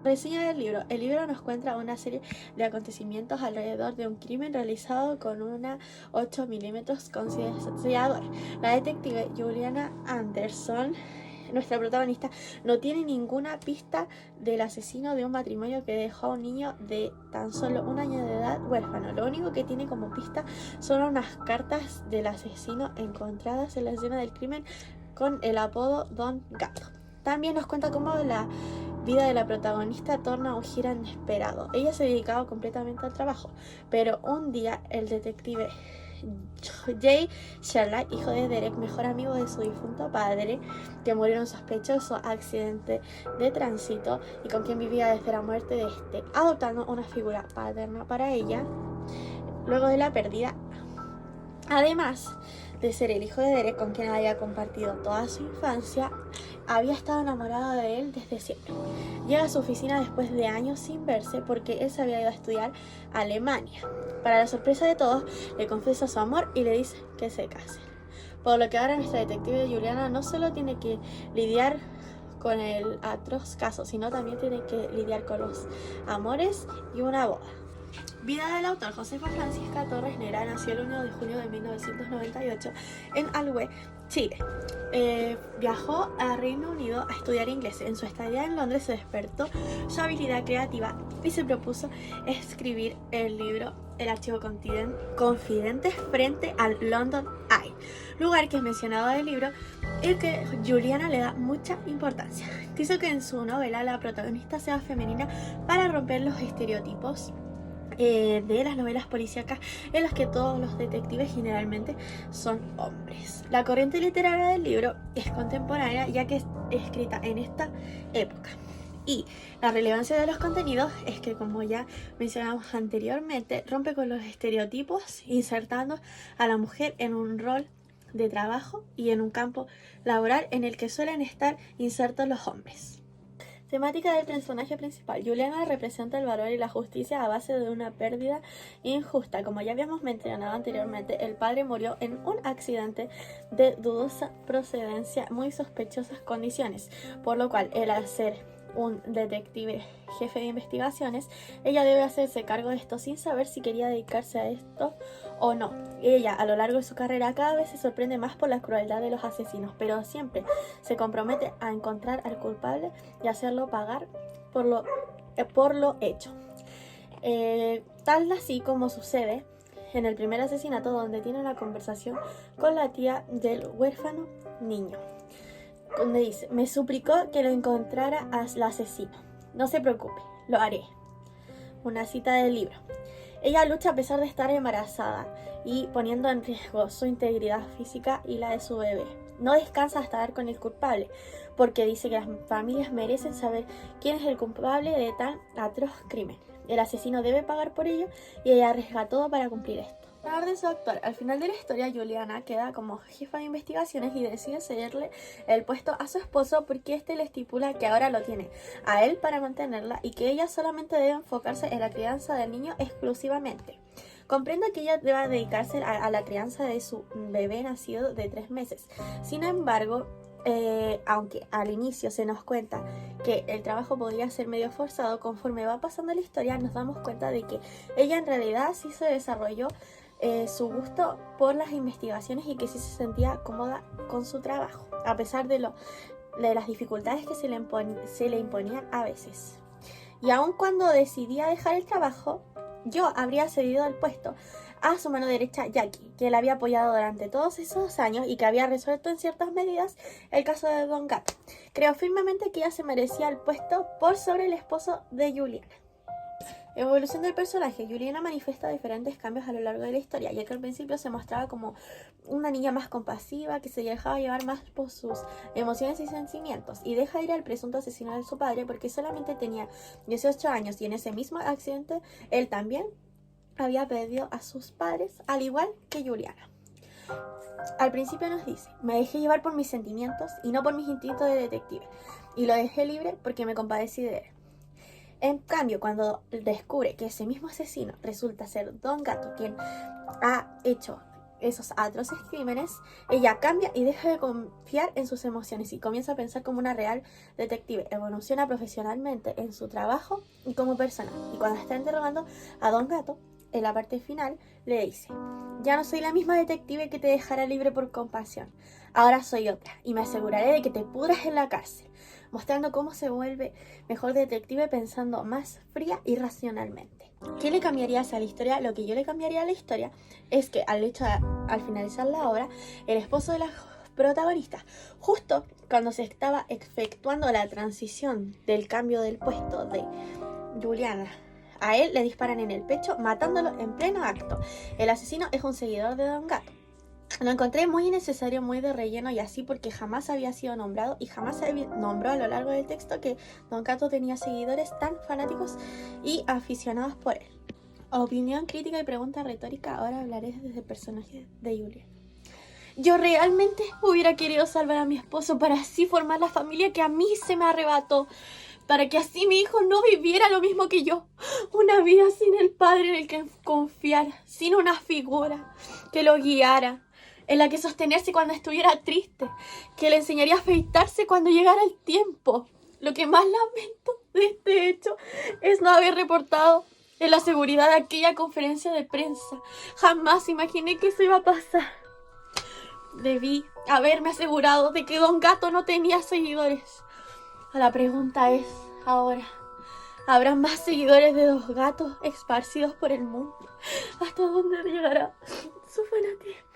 Reseña del libro. El libro nos cuenta una serie de acontecimientos alrededor de un crimen realizado con una 8 milímetros con sellador. La detective Juliana Anderson, nuestra protagonista, no tiene ninguna pista del asesino de un matrimonio que dejó a un niño de tan solo 1 año de edad huérfano. Lo único que tiene como pista son unas cartas del asesino encontradas en la escena del crimen con el apodo Don Gato. También nos cuenta cómo la vida de la protagonista torna un giro inesperado. Ella se dedicaba completamente al trabajo, pero un día el detective Jay Sherlock, hijo de Derek, mejor amigo de su difunto padre, que murió en un sospechoso accidente de tránsito y con quien vivía desde la muerte de este, adoptando una figura paterna para ella luego de la pérdida. Además de ser el hijo de Derek, con quien había compartido toda su infancia, había estado enamorado de él desde siempre. Llega a su oficina después de años sin verse porque él se había ido a estudiar a Alemania. Para la sorpresa de todos, le confiesa su amor y le dice que se casen. Por lo que ahora nuestra detective Juliana no solo tiene que lidiar con el atroz caso, sino también tiene que lidiar con los amores y una boda. Vida del autor. Josefa Francisca Torres Nera nació el 1 de junio de 1998 en Alhué, Chile. Viajó a Reino Unido a estudiar inglés. En su estadía en Londres se despertó su habilidad creativa y se propuso escribir el libro El archivo confidente frente al London Eye, lugar que es mencionado del libro y que Juliana le da mucha importancia. Quiso que en su novela la protagonista sea femenina para romper los estereotipos de las novelas policíacas en las que todos los detectives generalmente son hombres. La corriente literaria del libro es contemporánea, ya que es escrita en esta época. Y la relevancia de los contenidos es que, como ya mencionamos anteriormente, rompe con los estereotipos, insertando a la mujer en un rol de trabajo y en un campo laboral en el que suelen estar insertos los hombres. Temática del personaje principal. Juliana representa el valor y la justicia a base de una pérdida injusta. Como ya habíamos mencionado anteriormente, el padre murió en un accidente de dudosa procedencia, muy sospechosas condiciones, por lo cual el hacer un detective jefe de investigaciones, ella debe hacerse cargo de esto sin saber si quería dedicarse a esto o no. Ella, a lo largo de su carrera, cada vez se sorprende más por la crueldad de los asesinos, pero siempre se compromete a encontrar al culpable y hacerlo pagar por lo hecho. Tal así como sucede en el primer asesinato, donde tiene una conversación con la tía del huérfano niño, donde dice: me suplicó que lo encontrara al asesino. No se preocupe, lo haré. Una cita del libro. Ella lucha a pesar de estar embarazada y poniendo en riesgo su integridad física y la de su bebé. No descansa hasta dar con el culpable, porque dice que las familias merecen saber quién es el culpable de tan atroz crimen. El asesino debe pagar por ello y ella arriesga todo para cumplir esto. A de su actuar, al final de la historia, Juliana queda como jefa de investigaciones y decide cederle el puesto a su esposo porque este le estipula que ahora lo tiene a él para mantenerla y que ella solamente debe enfocarse en la crianza del niño exclusivamente. Comprende que ella deba dedicarse a la crianza de su bebé nacido de 3 meses. Sin embargo, aunque al inicio se nos cuenta que el trabajo podría ser medio forzado, conforme va pasando la historia nos damos cuenta de que ella en realidad sí se desarrolló su gusto por las investigaciones y que sí se sentía cómoda con su trabajo, a pesar de las dificultades que se le imponían a veces. Y aun cuando decidía dejar el trabajo, yo habría cedido el puesto a su mano derecha, Jackie, que la había apoyado durante todos esos años y que había resuelto en ciertas medidas el caso de Don Gato. Creo firmemente que ella se merecía el puesto por sobre el esposo de Juliana. Evolución del personaje. Juliana manifiesta diferentes cambios a lo largo de la historia, ya que al principio se mostraba como una niña más compasiva, que se dejaba llevar más por sus emociones y sentimientos, y deja ir al presunto asesino de su padre porque solamente tenía 18 años y en ese mismo accidente él también había perdido a sus padres, al igual que Juliana. Al principio nos dice: me dejé llevar por mis sentimientos y no por mis instintos de detective, y lo dejé libre porque me compadecí de él. En cambio, cuando descubre que ese mismo asesino resulta ser Don Gato, quien ha hecho esos atroces crímenes, ella cambia y deja de confiar en sus emociones y comienza a pensar como una real detective. Evoluciona profesionalmente en su trabajo y como persona. Y cuando está interrogando a Don Gato, en la parte final, le dice: ya no soy la misma detective que te dejará libre por compasión. Ahora soy otra y me aseguraré de que te pudras en la cárcel, mostrando cómo se vuelve mejor detective pensando más fría y racionalmente. ¿Qué le cambiarías a la historia? Lo que yo le cambiaría a la historia es que al finalizar la obra, el esposo de la protagonista, justo cuando se estaba efectuando la transición del cambio del puesto de Juliana, a él le disparan en el pecho, matándolo en pleno acto. El asesino es un seguidor de Don Gato. Lo encontré muy innecesario, muy de relleno y así porque jamás había sido nombrado y jamás se nombró a lo largo del texto que Don Gato tenía seguidores tan fanáticos y aficionados por él. Opinión, crítica y pregunta retórica. Ahora hablaré desde el personaje de Julia. Yo realmente hubiera querido salvar a mi esposo para así formar la familia que a mí se me arrebató, para que así mi hijo no viviera lo mismo que yo, una vida sin el padre en el que confiar, sin una figura que lo guiara, en la que sostenerse cuando estuviera triste, que le enseñaría a afeitarse cuando llegara el tiempo. Lo que más lamento de este hecho es no haber reportado en la seguridad de aquella conferencia de prensa. Jamás imaginé que eso iba a pasar. Debí haberme asegurado de que Don Gato no tenía seguidores. La pregunta es ahora: ¿habrá más seguidores de Don Gato esparcidos por el mundo? ¿Hasta dónde llegará su fanatismo?